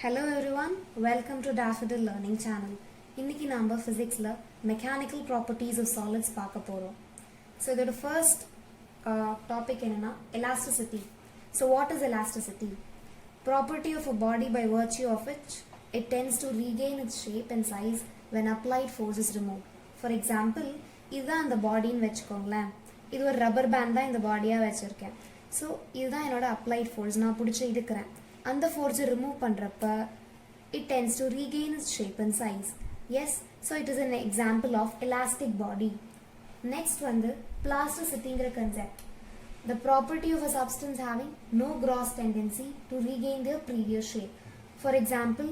Hello everyone, welcome to Daffodil Learning Channel. இன்னைக்கு நம்ம physicsல mechanical properties of solids பார்க்க போறோம். So இதோட first topic என்னன்னா elasticity. So what is elasticity? Property of a body by virtue of which it tends to regain its shape and size when applied force is removed. For example, இதுதான் அந்த பாடின்னு வெச்சுக்கோங்களேன். இது ஒரு rubber band தான் இந்த பாடியா வெச்சிருக்கேன். So இதுதான் என்னோட applied force. நான் பிடிச்சு இழுக்கிறேன். அந்த force remove பண்றப்ப it tends to regain its shape and size. Yes, so it is an example of elastic body. Next வந்து plasticity-ங்கிற concept. The property of a substance having no gross tendency to regain their previous shape. For example,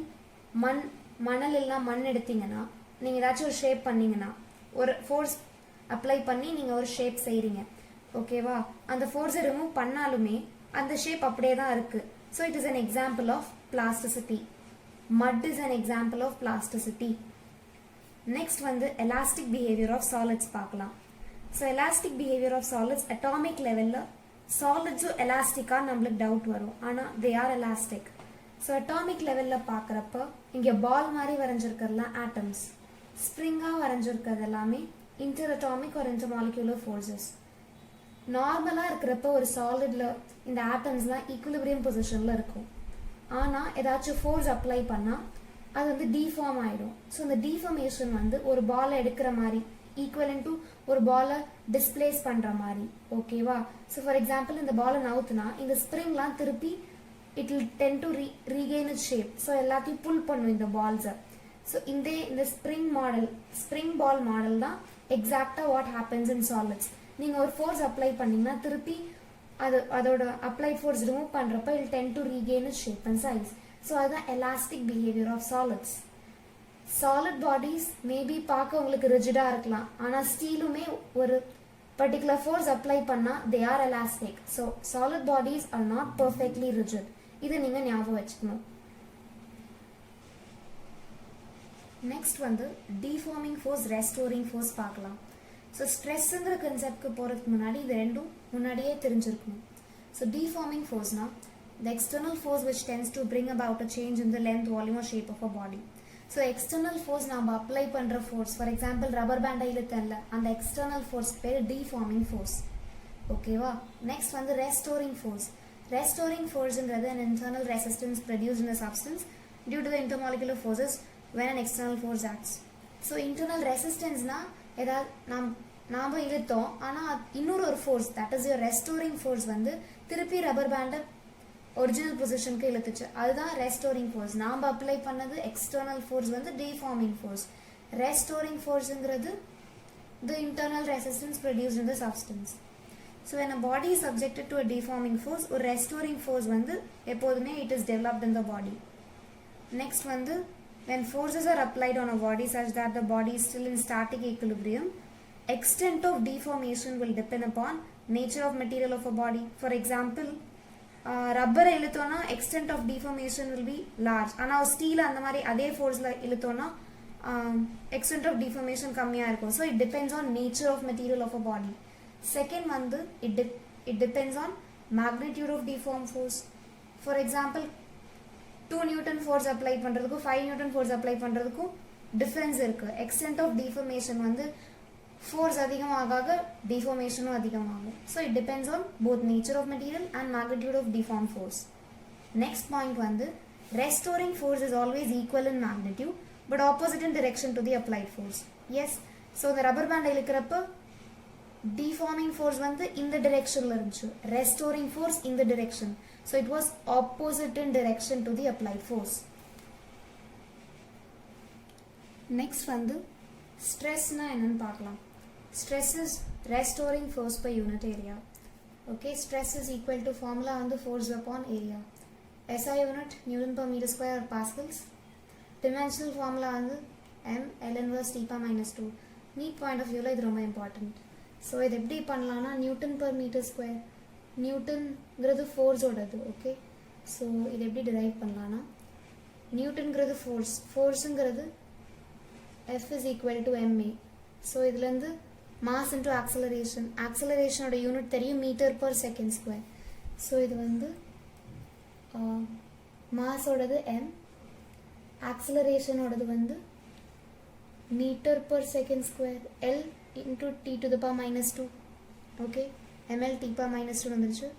மணல் இல்ல மண் எடுத்தீங்கன்னா நீங்க ஏதாச்சும் ஒரு shape பண்ணீங்கன்னா ஒரு ஃபோர்ஸ் அப்ளை பண்ணி நீங்க ஒரு ஷேப் செய்றீங்க. ஓகேவா? அந்த ஃபோர்ஸை ரிமூவ் பண்ணாலுமே அந்த ஷேப் அப்படியே தான் இருக்கு. So it is an example of plasticity. Mud is an example of plasticity. Next வந்து elastic behavior of solids பார்க்கலாம். So elastic behavior of solids atomic levelல solids elastic-ஆ நம்மளுக்கு டவுட் வரும். ஆனா they are elastic. So atomic levelல பார்க்கறப்ப இங்க பால் மாதிரி வரைஞ்சிருக்கிறதுலாம் atoms. ஸ்ப்ரிங்கா வரைஞ்சிருக்கிறது எல்லாமே interatomic or intermolecular forces. நார்மலா இருக்கிறப்ப ஒரு சாலிட்ல இந்த ஆட்டம்ஸ்லாம் ஈக்குலிபிரியம் பொசிஷன்ல இருக்கும். ஆனா ஏதாச்சும் ஃபோர்ஸ் அப்ளை பண்ணா அது வந்து டிஃபார்ம் ஆயிடும். ஸோ இந்த டிஃபார்மேஷன் வந்து ஒரு பாலை எடுக்கிற மாதிரி ஈக்குவலன் டு ஒரு பாலை டிஸ்பிளேஸ் பண்ற மாதிரி. ஓகேவா? ஸோ ஃபார் எக்ஸாம்பிள் இந்த பாலை நவுத்துனா இந்த ஸ்ப்ரிங்லாம் திருப்பி it will ten to regain its shape. So எல்லாத்தையும் புல் பண்ணும் இந்த பால்ஸை. ஸோ இந்த ஸ்ப்ரிங் பால் மாடல் தான் எக்ஸாக்டா வாட் ஹேப்பன்ஸ் இன் சாலிட்ஸ். நீங்க ஒரு ஃபோர்ஸ் அப்ளை பண்ணீங்கன்னா திருப்பி அதோட அப்ளைட் ஃபோர்ஸ் ரிமூவ் பண்றப்ப it tend to regain its shape and size. So அதுதான் elastic behaviour of solids. Solid bodies maybe பார்க்க உங்களுக்கு ரிஜிடா இருக்கலாம். ஆனா ஸ்டீலுமே ஒரு பர்டிகுலர் ஃபோர்ஸ் அப்ளை பண்ணா they are elastic. So solid bodies are not perfectly rigid. இதை நீங்க ஞாபகம் வச்சுக்கணும். நெக்ஸ்ட் வந்து டிஃபார்மிங் ஃபோர்ஸ், ரெஸ்டோரிங் ஃபோர்ஸ் பார்க்கலாம். ஸோ ஸ்ட்ரெஸ்ஸுங்கிற கன்செப்ட்க்கு போகிறதுக்கு முன்னாடி இது ரெண்டும் முன்னாடியே தெரிஞ்சிருக்கணும். ஸோ டிஃபார்மிங் ஃபோர்ஸ்னா the external force which tends to bring about a change in the length, volume or shape of a body. So external force நாம அப்ளை பண்ற force, for example rubber band இழுத்தேன்ல, அந்த எக்ஸ்டர்னல் ஃபோர்ஸ் பேர் deforming force. ஓகேவா? Next வந்து restoring force. Restoring ஃபோர்ஸ்ங்கிறது an internal resistance produced in a substance due to the intermolecular forces when an external force acts. So internal resistance-னா ஏதாவது நாம இழுத்தோம், ஆனா இன்னொரு ஒரு force, that is your restoring force வந்து திருப்பி ரப்பர் பேண்டை ஒரிஜினல் பொசிஷனுக்கு இழுத்துச்சு. அதுதான் ரெஸ்டோரிங் ஃபோர்ஸ். நாம அப்ளை பண்ணது எக்ஸ்டர்னல் ஃபோர்ஸ் வந்து டிஃபார்மிங் ஃபோர்ஸ். ரெஸ்டோரிங் ஃபோர்ஸ்ங்கிறது the internal resistance produced in the substance. So when a body is subjected to a deforming force, ஒரு restoring force வந்து எப்போதுமே it is developed in the body. Next வந்து when forces are applied on a body such that the body is still in static equilibrium, extent of deformation will depend upon nature of material of a body. For example, ரப்பரை இழுத்தோன்னா extent of deformation will be large. ஆனால் steel அந்த மாதிரி அதே ஃபோர்ஸில் இழுத்தோன்னா extent of deformation கம்மியாக இருக்கும். So it depends on nature of material of a body. Second வந்து it depends on magnitude of deform force. For example, 2 newton force apply பண்ணுறதுக்கும் 5 newton force apply பண்ணுறதுக்கும் difference இருக்குது. Extent of deformation வந்து force அதிகமாக டிஃபார்மேஷனும் அதிகமாகும். So it depends on both nature of material and magnitude of deform force. Next point வந்து restoring force is always equal in magnitude but opposite in direction to the applied force. Yes, so இந்த ரப்பர் பேண்டை இழுக்கிறப்ப deforming force வந்து இந்த directionல இருந்துச்சு, restoring force இந்த direction. So it was opposite in direction to the applied force. Next வந்து stressனா என்னன்னு பார்க்கலாம். Stress is restoring force per unit area. Okay, stress is equal to formula வந்து force upon area. SI unit Newton per meter square or pascals. Dimensional formula வந்து m L inverse T power minus 2. Neat point of viewல இது ரொம்ப important. So இது எப்படி பண்ணலான்னா newton per metre square, நியூட்டன்ங்கிறது ஃபோர்ஸோடது. Okay, so இது எப்படி டிரைவ் பண்ணலான்னா நியூட்டன்ங்கிறது ஃபோர்ஸுங்கிறது F is equal to M A. So இதுலேருந்து மாஸ் இன்டூ ஆக்சலரேஷனோட யூனிட் தெரியும், metre per second square. So இது வந்து மாஸோடது m, ஆக்சலரேஷனோடது வந்து மீட்டர் per second square L into t to the power minus 2. Okay, ml t power minus 2 வந்துருச்சு.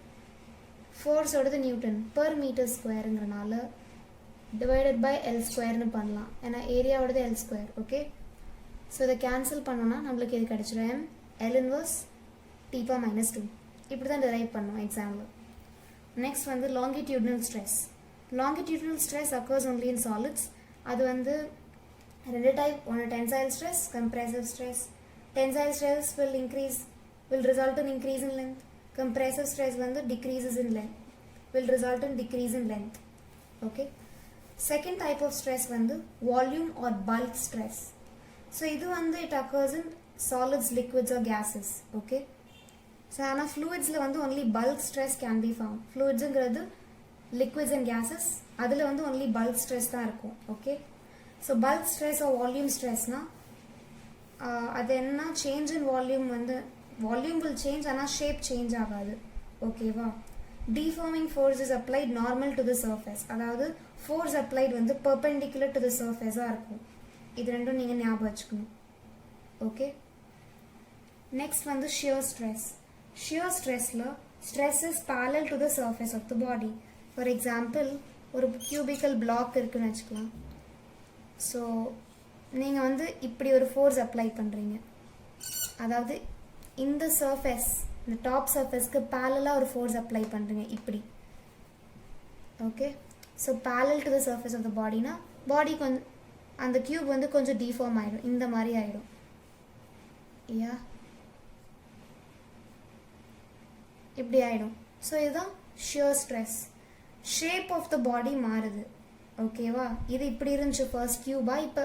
ஃபோர்ஸோடது நியூட்டன் per meter squareங்கிறனால டிவைடட் பை L ஸ்கொயர்னு பண்ணலாம். ஏன்னா ஏரியாவோடது L ஸ்கொயர். ஓகே, ஸோ இதை கேன்சல் பண்ணோன்னா நம்மளுக்கு இது கிடச்சிடும் m L inverse t power minus 2. இப்படி தான் டிரைவ் பண்ணோம் எக்ஸாம்பிள். நெக்ஸ்ட் வந்து longitudinal stress. Longitudinal stress occurs only in solids. அது வந்து ரெண்டு டைப், ஒன்று tensile stress, compressive stress. Tensile stress will result in increase in length. Compressive stress வந்து decreases in length, will result in decrease in length. Okay, second type of stress வந்து volume or bulk stress. So இது வந்து it occurs in solids, liquids or gases. Okay, so ஆனால் fluidsல வந்து only bulk stress can be found. fluidsங்கிறது liquids and gases, அதில் வந்து only bulk stress தான் இருக்கும். Okay, so bulk stress or volume stressனா அது என்ன, change in volume வந்து volume will change ஆனால் shape change ஆகாது. ஓகேவா, deforming force is applied normal to the surface. அதாவது force applied வந்து perpendicular to the surface இருக்கும். இது ரெண்டும் நீங்கள் ஞாபகம் வச்சுக்கணும். ஓகே, next வந்து shear stress. shear stressல stress is parallel to the surface of the body. for example ஒரு cubical block இருக்குன்னு வச்சுக்கலாம். ஸோ நீங்கள் வந்து இப்படி ஒரு ஃபோர்ஸ் அப்ளை பண்ணுறீங்க, அதாவது இந்த சர்ஃபேஸ், இந்த டாப் சர்ஃபேஸ்க்கு பேரலாக ஒரு ஃபோர்ஸ் அப்ளை பண்ணுறீங்க இப்படி. Okay, so parallel to the surface of the பாடினா பாடி கொஞ்சம் அந்த கியூப் வந்து கொஞ்சம் டிஃபார்ம் ஆகிடும், இந்த மாதிரி ஆகிடும். யா, இப்படி ஆகிடும். ஸோ இதுதான் shear stress. Shape of the body மாறுது. ஓகேவா, இது இப்படி இருந்துச்சு ஃபர்ஸ்ட் கியூபா, இப்போ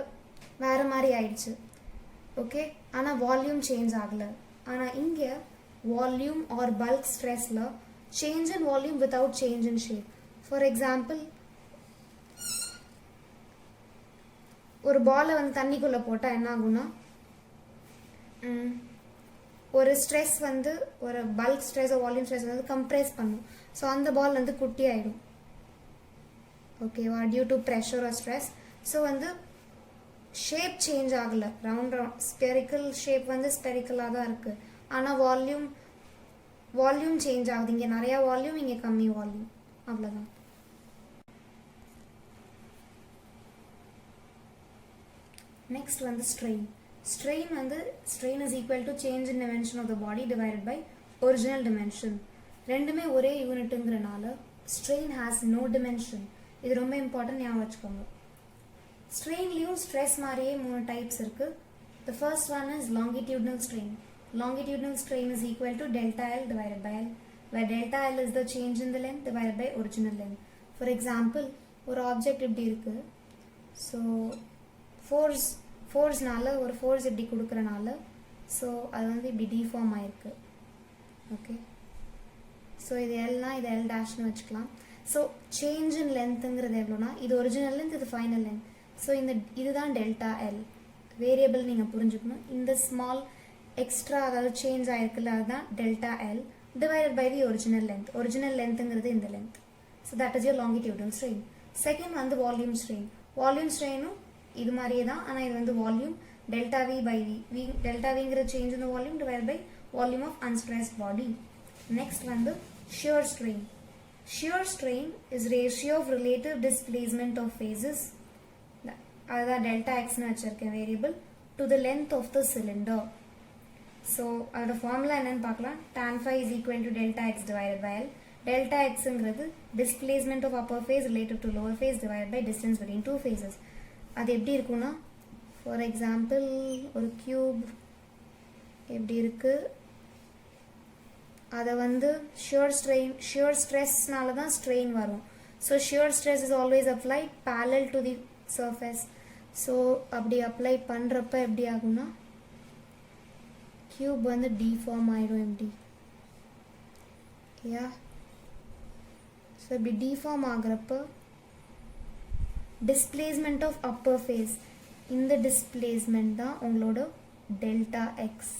வேறு மாதிரி ஆயிடுச்சு. ஓகே, ஆனால் வால்யூம் சேஞ்ச் ஆகலை. ஆனால் இங்கே வால்யூம் ஆர் பல்க் ஸ்ட்ரெஸ்ல change in volume without change in shape. For example ஒரு பாலை வந்து தண்ணிக்குள்ளே போட்டால் என்ன ஆகும்னா, ஒரு ஸ்ட்ரெஸ் வந்து ஒரு பல்க் ஸ்ட்ரெஸ் வால்யூம் ஸ்ட்ரெஸ் வந்து கம்ப்ரெஸ் பண்ணும். ஸோ அந்த பால் வந்து குட்டி ஆகிடும். ஓகேவா, due to pressure or stress. So வந்து ஷேப் சேஞ்ச் ஆகலை, ரவுண்ட் ஸ்பெரிக்கல் ஷேப் வந்து ஸ்பெரிக்கலாக தான் இருக்குது. ஆனால் வால்யூம் சேஞ்ச் ஆகுது. இங்கே நிறையா வால்யூம், இங்கே கம்மி வால்யூம், அவ்வளோதான். நெக்ஸ்ட் வந்து ஸ்ட்ரெயின். ஸ்ட்ரெயின் வந்து strain is equal to change in dimension of the body divided by original dimension. ரெண்டுமே ஒரே யூனிட்டுங்கிறனால ஸ்ட்ரெயின் ஹேஸ் நோ டிமென்ஷன். இது ரொம்ப இம்பார்ட்டன்ட், ஞாபகம் வச்சுக்கோங்க. ஸ்ட்ரெயின்லேயும் ஸ்ட்ரெஸ் மாதிரியே 3 டைப்ஸ் இருக்குது. The first one is longitudinal strain. Longitudinal strain is equal to delta L divided by L, where delta L is the change in the length divided by original length. For example, ஒரு object இப்படி இருக்குது. So ஃபோர்ஸ்னால ஒரு force இப்படி கொடுக்குறனால so அது வந்து இப்படி deform ஆகிருக்கு. Okay, so இது எல்னா இது எல் டேஷ்னு வச்சுக்கலாம். ஸோ சேஞ்ச் இன் லென்த்துங்கிறது எவ்வளோனா, இது ஒரிஜினல் லென்த், இது ஃபைனல் லென்த். ஸோ இதுதான் டெல்டா எல். வேரியபிள் நீங்கள் புரிஞ்சுக்கணும். இந்த ஸ்மால் எக்ஸ்ட்ரா அதாவது சேஞ்ச் ஆகிருக்குல்ல, அதுதான் delta L divided by the original length. Original லென்த்துங்கிறது இந்த length. So that is your longitudinal strain. Second வந்து வால்யூம் ஸ்ட்ரெயின். வால்யூம் ஸ்ட்ரெயினும் இது மாதிரியே தான், ஆனால் இது வந்து volume delta V by V. Delta விங்கிற change in volume divide by volume of unstressed body. Next வந்து shear strain. shear strain is ratio of relative displacement of phases, அதுதான் டெல்டா எக்ஸ்னு வச்சுருக்கேன் variable, to the length of the cylinder. So அதோட formula என்னன்னு பார்க்கலாம். tan phi is equal to delta x divided by L. delta xங்கிறது displacement of upper phase relative to lower phase divided by distance between two phases. அது எப்படி இருக்குன்னா, for example ஒரு cube எப்படி இருக்குது, அதை வந்து shear stressனால தான் ஸ்ட்ரெயின் வரும். So shear stress is always applied parallel to the surface. So அப்படி அப்ளை பண்ணுறப்ப எப்படி ஆகும்னா, கியூப் வந்து டிஃபார்ம் ஆகிடும் எப்படி. யா, ஸோ இப்படி டிஃபார்ம் ஆகிறப்ப டிஸ்பிளேஸ்மெண்ட் ஆஃப் அப்பர் ஃபேஸ், இந்த டிஸ்பிளேஸ்மெண்ட் தான் உங்களோட டெல்டா எக்ஸ்.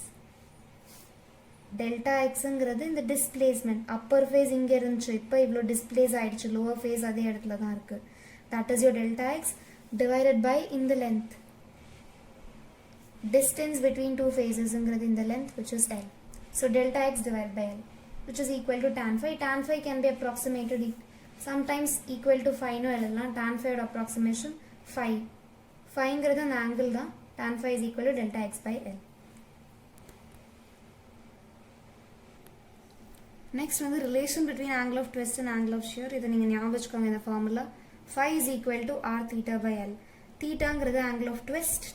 டெல்டா எக்ஸுங்கிறது இந்த டிஸ்பிளேஸ்மெண்ட். அப்பர் ஃபேஸ் இங்கே இருந்துச்சு, இப்போ இவ்வளோ டிஸ்பிளேஸ் ஆகிடுச்சு, லோவர் ஃபேஸ் அதே இடத்துல தான் இருக்குது. That is your delta X. divided by in the length. Distance between two faces in the length, which is L. So delta x divided by L, which is equal to tan phi. Tan phi can be approximated sometimes equal to phi no L. Tan phi approximation phi. Phi is an angle. Tan phi is equal to delta x by L. Next one, the relation between angle of twist and angle of shear. This you can in the formula. Phi is equal to r theta by L. Theta is the angle of twist.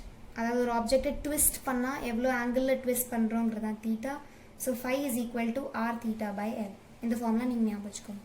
அதாவது ஒரு ஆப்ஜெக்டை twist பண்ணால் எவ்வளோ ஆங்கிளில் twist பண்ணுறோங்கிறது தான் theta. So phi is equal to r theta by l. இந்த formula நீங்கள் ஞாபகம் வச்சுக்கோங்க.